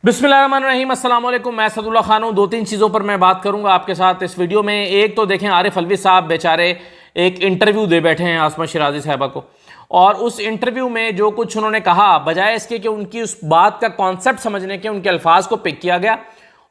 बिस्मिल्लाहिर्रहमानिर्रहीम, अस्सलाम वालेकुम। मैं सदुल्ला खान हूँ। दो तीन चीज़ों पर मैं बात करूँगा आपके साथ इस वीडियो में। एक तो देखें, आरिफ अलवी साहब बेचारे एक इंटरव्यू दे बैठे हैं आसमा शिराजी साहबा को, और उस इंटरव्यू में जो कुछ उन्होंने कहा, बजाय इसके कि उनकी उस बात का कॉन्सेप्ट समझने के, उनके अल्फाज को पिक किया गया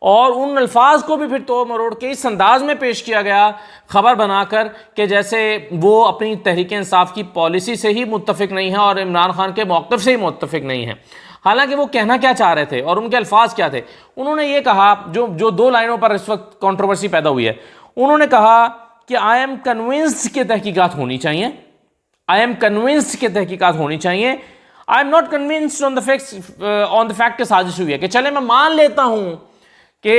और उन अल्फाज को भी फिर तो मरोड़ के इस अंदाज में पेश किया गया खबर बनाकर कि जैसे वो अपनी तहरीक इंसाफ की पॉलिसी से ही मुत्तफिक नहीं है और इमरान खान के मौक़िफ़ से ही मुत्तफिक नहीं है। हालांकि वो कहना क्या चाह रहे थे और उनके अल्फाज क्या थे। उन्होंने ये कहा, जो दो लाइनों पर इस वक्त कंट्रोवर्सी पैदा हुई है। उन्होंने कहा कि आई एम कन्विंस्ड के तहकीकात होनी चाहिए, आई एम कन्विंस्ड के तहकीकात होनी चाहिए, I am not convinced on the fact कि साजिश हुई है। कि चले मैं मान लेता हूं कि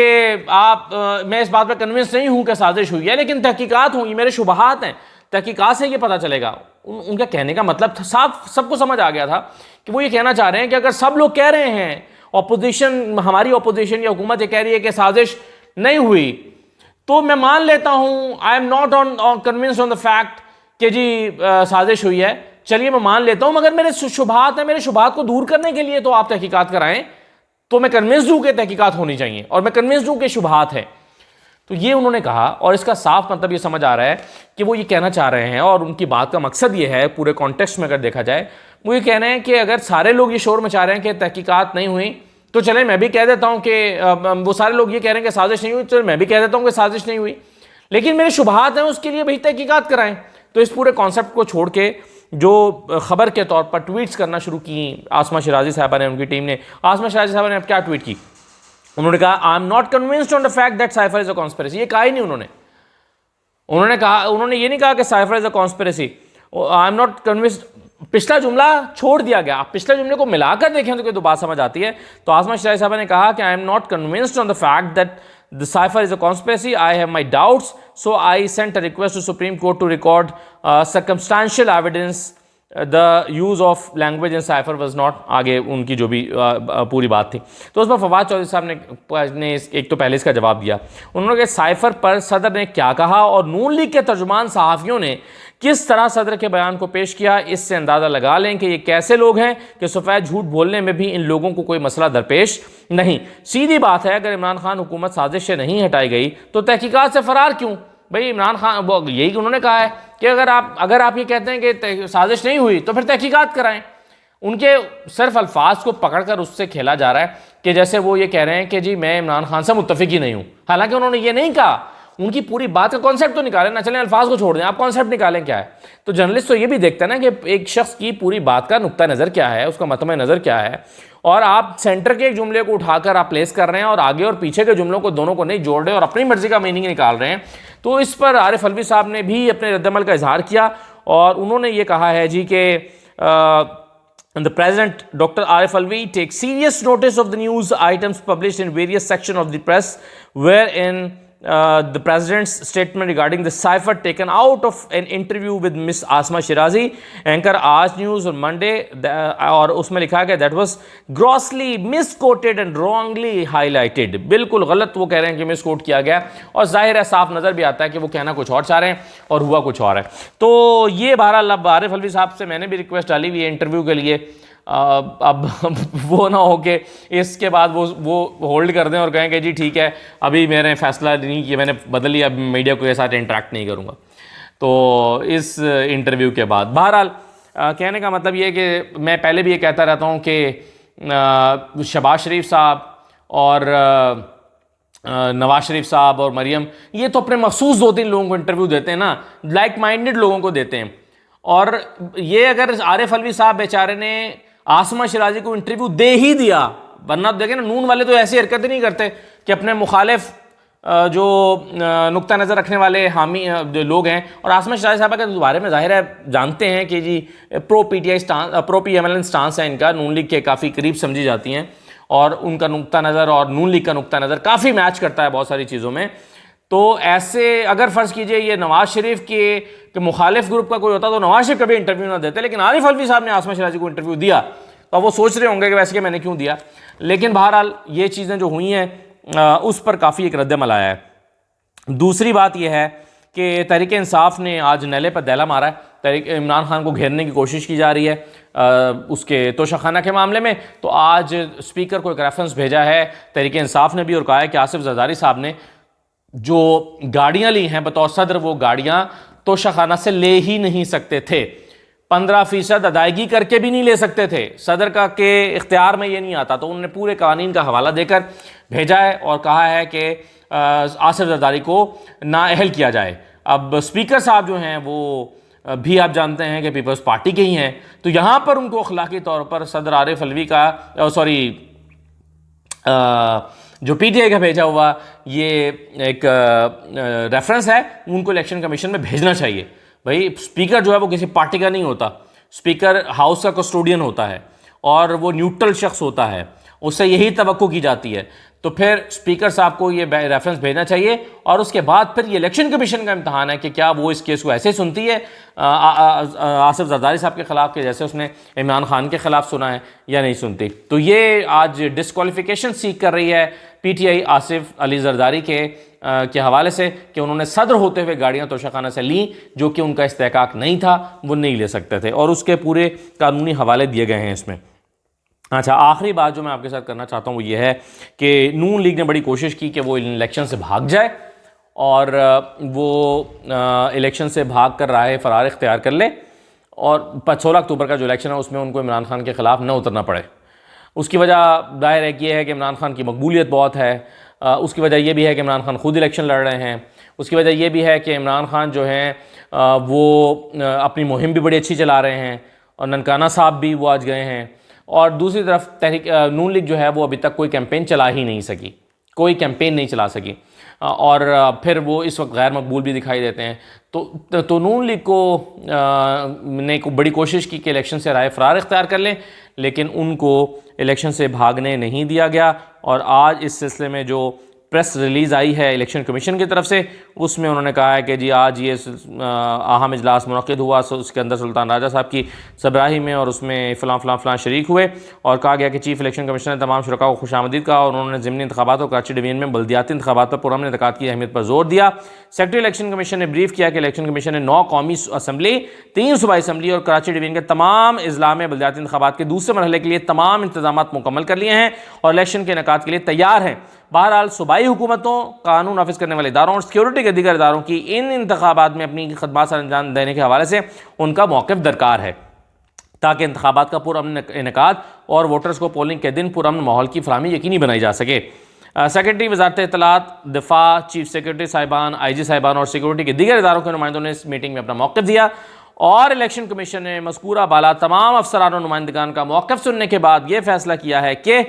मैं इस बात पर कन्विंस नहीं हूं कि साजिश हुई है, लेकिन तहकीकात होंगी, मेरे शुबहात हैं, तहकीकात से ये पता चलेगा। उनका कहने का मतलब था, साफ सबको समझ आ गया था कि वो ये कहना चाह रहे हैं कि अगर सब लोग कह रहे हैं, ऑपोजिशन, हमारी ऑपोजिशन या हुकूमत ये कह रही है कि साजिश नहीं हुई, तो मैं मान लेता हूं, I am not on convinced on the fact कि जी साजिश हुई है, चलिए मैं मान लेता हूं, मगर मेरे शुबहात हैं, मेरे शुबहात को दूर करने के लिए तो आप तहकीकात कराएं, तो मैं कन्विंस्ड हूं कि तहकीकात होनी चाहिए और मैं कन्विंस्ड हूं कि शुबहात है। तो ये उन्होंने कहा, और इसका साफ मतलब ये समझ आ रहा है कि वो ये कहना चाह रहे हैं, और उनकी बात का मकसद ये है पूरे कॉन्टेक्स्ट में अगर देखा जाए, वो ये कह रहे हैं कि अगर सारे लोग ये शोर मचा रहे हैं कि तहकीकात नहीं हुई, तो चले मैं भी कह देता हूं कि वो सारे लोग ये कह रहे हैं कि साजिश नहीं हुई, तो मैं भी कह देता हूं कि साजिश नहीं हुई, लेकिन मेरे शुबहात हैं, उसके लिए भाई तहकीकात कराएं। तो इस पूरे कॉन्सेप्ट को छोड़ के जो खबर के तौर पर ट्वीट्स करना शुरू की आसमा शिराजी साहबा ने, उनकी टीम ने। आसमा शिराजी साहबा ने अब क्या ट्वीट की, उन्होंने कहा I am not convinced on the fact that cipher is a conspiracy. ये कहा ही नहीं उन्होंने ये नहीं कहा कि cipher is a conspiracy, I am not convinced. पिछला जुमला छोड़ दिया गया। आप पिछले जुमले को मिलाकर देखें तो कोई तो बात समझ आती है। तो आसमा शिराजी साहबा ने कहा कि I am not convinced on the fact that the cipher is a conspiracy, I have my doubts, so I sent a request to Supreme Court to record circumstantial evidence, the use of language in cipher was not। आगे उनकी जो भी पूरी बात थी, तो उस पर फवाद चौधरी साहब ने एक तो पहले इसका जवाब दिया। उन्होंने कहा साइफर पर सदर ने क्या कहा और नून लीग के तर्जुमान सहाफ़ियों ने किस तरह सदर के बयान को पेश किया, इससे अंदाज़ा लगा लें कि ये कैसे लोग हैं कि सफ़ेद झूठ बोलने में भी इन लोगों को कोई मसला दरपेश नहीं। सीधी बात है, अगर इमरान खान हुकूमत साजिश से नहीं हटाई गई तो तहकीकात से फ़रार क्यों? भाई इमरान खान, वो यही उन्होंने कहा है कि अगर आप ये कहते हैं कि साजिश नहीं हुई तो फिर तहकीकात कराएं। उनके सिर्फ अल्फाज को पकड़कर उससे खेला जा रहा है कि जैसे वो ये कह रहे हैं कि जी मैं इमरान खान से मुत्तफिक ही नहीं हूँ। हालांकि उन्होंने ये नहीं कहा, उनकी पूरी बात का कॉन्सेप्ट तो निकालें ना, चलें अल्फाज को छोड़ दें, आप कॉन्सेप्ट निकालें क्या है। तो जर्नलिस्ट तो ये भी देखता है ना कि एक शख्स की पूरी बात का नुक्ता नज़र क्या है, उसका मतम नज़र क्या है, और आप सेंटर के एक जुमले को उठाकर आप प्लेस कर रहे हैं और आगे और पीछे के जुमलों को दोनों को नहीं जोड़ रहे और अपनी मर्जी का मीनिंग निकाल रहे हैं। तो इस पर आरिफ अलवी साहब ने भी अपने रद्दमल का इजहार किया और उन्होंने ये कहा है जी कि the President Dr. Arif Alvi takes serious notice of the news items published in various sections of the press wherein the President's statement regarding the cipher taken out of an interview with Miss Asma Shirazi, anchor Aaj News on Monday, और उसमें लिखा गया that was grossly misquoted and wrongly highlighted। बिल्कुल गलत वो कह रहे हैं कि मिसकोट किया गया, और जाहिर है साफ नज़र भी आता है कि वो कहना कुछ और चाह रहे हैं और हुआ कुछ और है। तो ये बहरहाल अब आरिफ अलवी साहब से मैंने भी रिक्वेस्ट डाली हुई है इंटरव्यू के लिए। अब वो ना हो कि इसके बाद वो होल्ड कर दें और कहें कि जी ठीक है अभी मैंने फैसला नहीं किया, मैंने बदल लिया, मीडिया को के साथ इंटरेक्ट नहीं करूँगा। तो इस इंटरव्यू के बाद बहरहाल कहने का मतलब ये है कि मैं पहले भी ये कहता रहता हूँ कि शहबाज शरीफ साहब और नवाज शरीफ साहब और मरियम, ये तो अपने मखसूस दो तीन लोगों को इंटरव्यू देते हैं ना, लाइक माइंडेड लोगों को देते हैं। और ये अगर आरिफ अलवी साहब बेचारे ने आसमा शिराजी को इंटरव्यू दे ही दिया, वरना देखें ना नून वाले तो ऐसी हरकतें नहीं करते कि अपने मुखालिफ जो नुक्ता नज़र रखने वाले हामी जो लोग हैं, और आसमा शिराजी साहबा के बारे में जाहिर है जानते हैं कि जी pro PTI stance, pro PML stance है इनका, नून लीग के काफ़ी करीब समझी जाती हैं और उनका नुक्ता नज़र और नून लीग का नुक्ता नज़र काफ़ी मैच करता है बहुत सारी चीज़ों में। तो ऐसे अगर फ़र्ज़ कीजिए ये नवाज शरीफ के मुखालिफ ग्रुप का कोई होता तो नवाज शरीफ कभी इंटरव्यू ना देते, लेकिन आरिफ अलवी साहब ने आसमा शिराजी को इंटरव्यू दिया, तो वो सोच रहे होंगे कि वैसे कि मैंने क्यों दिया। लेकिन बहरहाल ये चीज़ें जो हुई हैं उस पर काफ़ी एक रद्दमल आया है। दूसरी बात यह है कि तहरीक इंसाफ ने आज नैले पर दैला मारा है तहरीक इमरान खान को घेरने की कोशिश की जा रही है उसके तोशाखाना के मामले में। तो आज स्पीकर को एक रेफरेंस भेजा है तहरीक इंसाफ ने भी और कहा है कि आसिफ जरदारी साहब ने जो गाड़ियां ली हैं बतौर सदर, वो गाड़ियां तोशाखाना से ले ही नहीं सकते थे, 15% अदायगी करके भी नहीं ले सकते थे, सदर का के इख्तियार में ये नहीं आता। तो उन्होंने पूरे कानून का हवाला देकर भेजा है और कहा है कि आसिफ जरदारी को नाअहल किया जाए। अब स्पीकर साहब जो हैं वो भी आप जानते हैं कि पीपल्स पार्टी के ही हैं, तो यहाँ पर उनको अखलाकी तौर पर सदर आरिफ अलवी का जो पीटीआई का भेजा हुआ ये एक रेफरेंस है, उनको इलेक्शन कमीशन में भेजना चाहिए। भाई स्पीकर जो है वो किसी पार्टी का नहीं होता, स्पीकर हाउस का कस्टोडियन होता है और वो न्यूट्रल शख्स होता है, उससे यही तवक्को की जाती है। तो फिर स्पीकर साहब को ये रेफरेंस भेजना चाहिए और उसके बाद फिर ये इलेक्शन कमीशन का इम्तहान है कि क्या वो इस केस को ऐसे सुनती है आसिफ जरदारी साहब के खिलाफ के जैसे उसने इमरान खान के खिलाफ सुना है या नहीं सुनती। तो ये आज डिस्क्वालिफिकेशन सीख कर रही है पीटीआई आसिफ अली जरदारी के हवाले से कि उन्होंने सदर होते हुए गाड़ियां तोशाखाना से ली, जो कि उनका इस्तेहकाक नहीं था, वो नहीं ले सकते थे और उसके पूरे कानूनी हवाले दिए गए हैं इसमें। अच्छा, आखिरी बात जो मैं आपके साथ करना चाहता हूँ वो ये है कि नून लीग ने बड़ी कोशिश की कि वो इलेक्शन से भाग जाए और वो इलेक्शन से भाग कर राह फरार इख्तियार कर ले और 16 अक्टूबर का जो इलेक्शन है उसमें उनको इमरान खान के ख़िलाफ़ न उतरना पड़े। उसकी वजह जाहिर है कि ये है कि इमरान खान की मकबूलियत बहुत है, उसकी वजह यह भी है कि इमरान खान खुद इलेक्शन लड़ रहे हैं, उसकी वजह यह भी है कि इमरान खान जो हैं वो अपनी मुहिम भी बड़ी अच्छी चला रहे हैं और ननकाना साहब भी वो आज गए हैं, और दूसरी तरफ तहरीक नून लीग जो है वो अभी तक कोई कैंपेन चला ही नहीं सकी, कोई कैंपेन नहीं चला सकी और फिर वो इस वक्त गैर मकबूल भी दिखाई देते हैं। तो नून लीग को ने बड़ी कोशिश की कि इलेक्शन से राय फरार इख्तियार कर लें, लेकिन उनको इलेक्शन से भागने नहीं दिया गया। और आज इस सिलसिले में जो प्रेस रिलीज़ आई है इलेक्शन कमीशन की तरफ से, उसमें उन्होंने कहा है कि जी आज ये अहम इजलास मुनक़िद हुआ, उसके अंदर सुल्तान राजा साहब की सबराही में, और उसमें फ़लाँ शरीक हुए और कहा गया कि चीफ़ इलेक्शन कमिश्नर ने तमाम शुरका को खुशामदीद कहा और उन्होंने ज़िमनी इंतखाबात और कराची डिवीज़न में बल्दियाती इंतखाबात पर पुरअमन इनेकाद की अहमियत पर जोर दिया। सेक्रेटरी इलेक्शन कमीशन ने ब्रीफ किया कि इलेक्शन कमीशन ने 9 कौमी असम्बली, 3 सूबाई असम्बली और कराची डिवीज़न के तमाम अजला में बल्दियाती इंतखाबात के दूसरे मरहले के लिए तमाम इंतजाम मुकम्मल कर लिए हैं और इलेक्शन के इनेकाद के लिए तैयार हैं। बहरहाल सूबाई हुकूमतों, कानून नाफिज करने वाले इदारों और सिक्योरिटी के दीगर इदारों की इन इंतखाबात में अपनी खदमात अंजाम देने के हवाले से उनका मौक़िफ़ दरकार है ताकि इंतखाबात का पुरअमन इनेकाद और वोटर्स को पोलिंग के दिन पुरअमन माहौल की फराहमी यकीनी बनाई जा सके। सेक्रेटरी वज़ारत इत्तलात, दिफा, चीफ सेक्रेटरी साहिबान, IG साहिबान और सिक्योरिटी के दीगर इदारों के नुमाइंदों ने इस मीटिंग में अपना मौक़िफ़ दिया और इलेक्शन कमीशन ने मज़कूरा बाला तमाम अफसरान और नुमाइंदगान का मौक़िफ़ सुनने के बाद ये फैसला किया है कि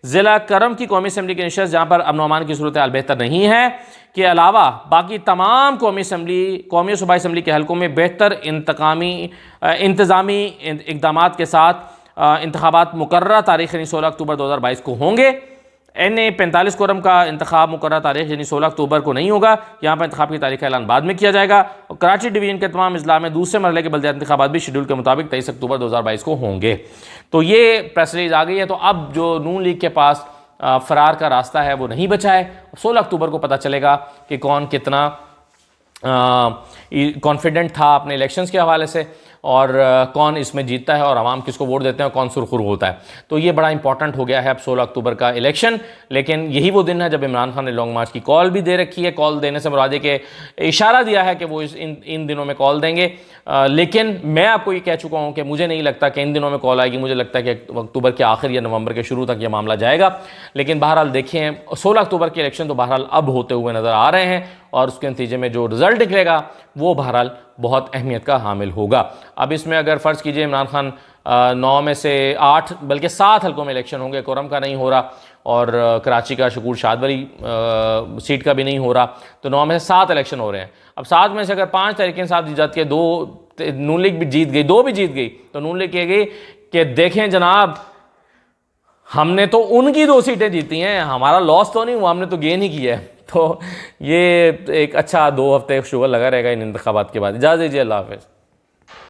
ज़िला करम की कौमी असम्बली की नशस्त, जहाँ पर अमन अमान की सूरत हाल बेहतर नहीं है, के अलावा बाकी तमाम कौमी सूबाई असम्बली के हलकों में बेहतर इंतज़ामी इक़दाम के साथ इंतखाबात मुकर्रर तारीख़ यानी 16 अक्टूबर 2022 को होंगे। NA 45 कोरम का इंतखाब मुकर्रर तारीख़ यानी 16 अक्टूबर को नहीं होगा, यहाँ पर इंतखाब की तारीख़ का ऐलान बाद में किया जाएगा और कराची डिवीज़न के तमाम अजला में दूसरे मरहले के बल्दियाती इंतखाबात भी शेड्यूल के मुताबिक 23 अक्टूबर 2022 को होंगे। तो ये प्रेस रिलीज़ आ गई है। तो अब जो नून लीग के पास फ़रार का रास्ता है वो नहीं बचा है। 16 अक्टूबर को पता चलेगा कि कौन कितना कॉन्फिडेंट था अपने इलेक्शंस के हवाले से और कौन इसमें जीतता है और आवाम किसको वोट देते हैं और कौन सुरखुरू होता है। तो ये बड़ा इंपॉर्टेंट हो गया है अब 16 अक्टूबर का इलेक्शन। लेकिन यही वो दिन है जब इमरान खान ने लॉन्ग मार्च की कॉल भी दे रखी है। कॉल देने से मुराद के इशारा दिया है कि वो इन दिनों में कॉल देंगे, लेकिन मैं आपको ये कह चुका हूँ कि मुझे नहीं लगता कि इन दिनों में कॉल आएगी। मुझे लगता है कि अक्टूबर के आखिर या नवंबर के शुरू तक यह मामला जाएगा। लेकिन बहरहाल देखिए 16 अक्टूबर के इलेक्शन तो बहरहाल अब होते हुए नज़र आ रहे हैं और उसके नतीजे में जो रिज़ल्ट निकलेगा वो बहरहाल बहुत अहमियत का हामिल होगा। अब इसमें अगर फ़र्ज़ कीजिए इमरान खान 9 में से 8 बल्कि 7 हलकों में इलेक्शन होंगे, कोरम का नहीं हो रहा और कराची का शकूर शाद वाली सीट का भी नहीं हो रहा, तो 9 में से 7 इलेक्शन हो रहे हैं। अब 7 में से अगर 5 तहरीकें साथ जीत जाती है, 2 नून लीग भी जीत गई, 2 भी जीत गई, तो नून लीग कहेगी कि देखें जनाब हमने तो उनकी 2 सीटें जीती हैं, हमारा लॉस तो नहीं हुआ, हमने तो गेन ही किया है। तो ये एक अच्छा 2 हफ्ते शुगर लगा रहेगा इन इंतखाबात के बाद। इजाज़त दीजिए, अल्लाह हाफ़िज़।